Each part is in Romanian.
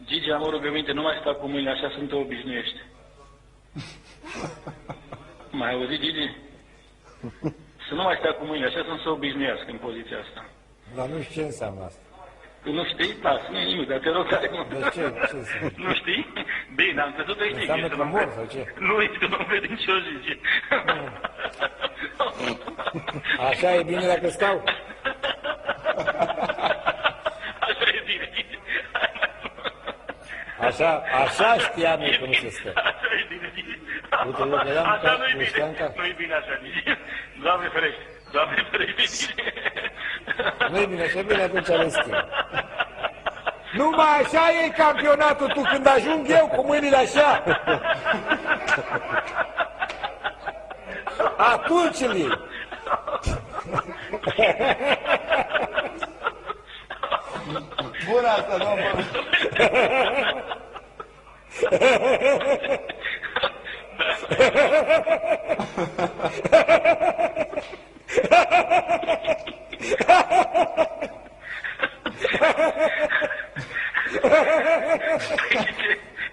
Gigi, am o rugăminte, nu mai sta cu mâinile așa, să nu te obișnuiești. Mai auzit, Gigi? Să nu mai stea cu mâinile așa, să nu se obișnuiască în poziția asta. Dar nu știu ce înseamnă asta. Nu știi? Lasă, nu e nimic, dar te rog tare mult. De ce? Ce înseamnă? Nu știi? Bine, am crezut că știi. Înseamnă că mor sau ce? Nu, ești un om credincios, Gigi. Așa e bine dacă stau? Așa e bine, Gigi. Așa știam eu că nu se stă. Așa e bine, Gigi. Uite, eu vedeam Așa că nu-i nu știam bine. că... Nu-i bine așa, Gigi. Doamne ferește. Doamne ferește, Gigi. Nu-i bine, și bine atunci le schimb. Numai așa e campionatul, tu când ajung eu cu mâinile așa. Atunci îl iei. Bună asta, domnul.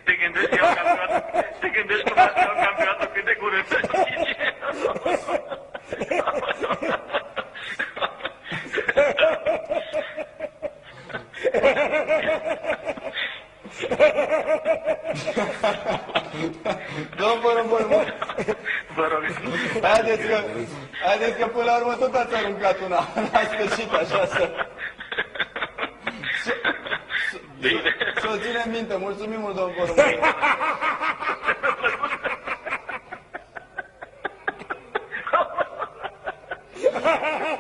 Te gândești că iau campionatul? Te gândești că iau campionatul cât de curând? Domnul Porumboi, Vă rog. haideți că până la urmă tot ați aruncat una. La sfârșit, așa să... Bine. Să o ținem minte. Mulțumim mult, domnul Porumboi.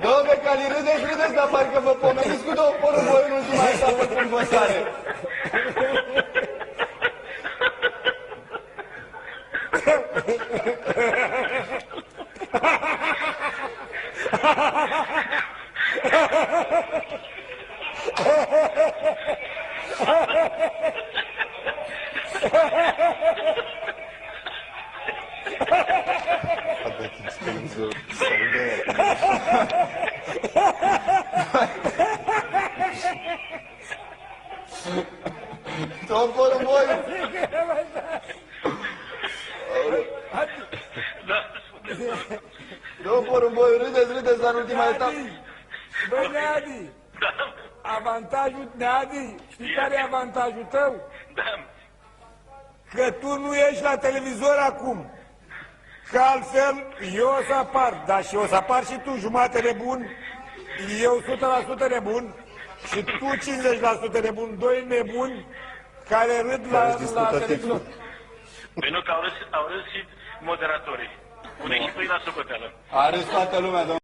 Domnule Cali, râdeți, dar parcă vă pomeniți cu domnul Porumboi în ultima etapă când vă sare. Domnul Porumboi! Domnul Porumboi, râdeți, dar în ultima etapă... Băi, Neadi! Avantajul, Neadi, știi care e avantajul tău? Da. Că tu nu ești la televizor acum. Că altfel eu o să apar, dar și o să apar și tu jumate nebun, eu 100% nebun și tu 50% nebun, doi nebuni care râd la televizor. Păi nu, că au râs și moderatorii. Pune și pâine la socoteală. A râs toată lumea, domnul.